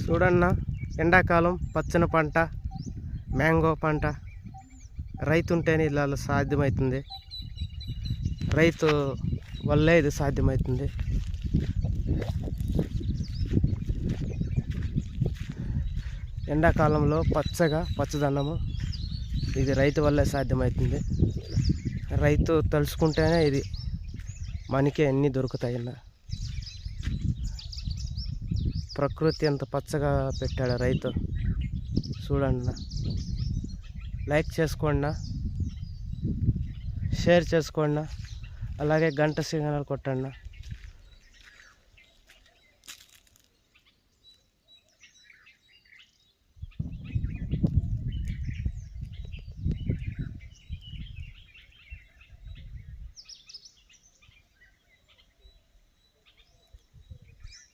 చూడన్నా, ఎండాకాలం పచ్చని పంట, మ్యాంగో పంట రైతు ఉంటేనే ఇలా సాధ్యమవుతుంది. రైతు వల్లే ఇది సాధ్యమవుతుంది. ఎండాకాలంలో పచ్చదనము ఇది రైతు వల్లే సాధ్యమవుతుంది. రైతు తలుచుకుంటేనే ఇది మనకి అన్నీ దొరుకుతాయన్న. ప్రకృతి ఎంత పచ్చగా పెట్టాడు రైతు చూడండి. లైక్ చేసుకోండి, షేర్ చేసుకోండి, అలాగే గంట సిగ్నల్ కొట్టండి.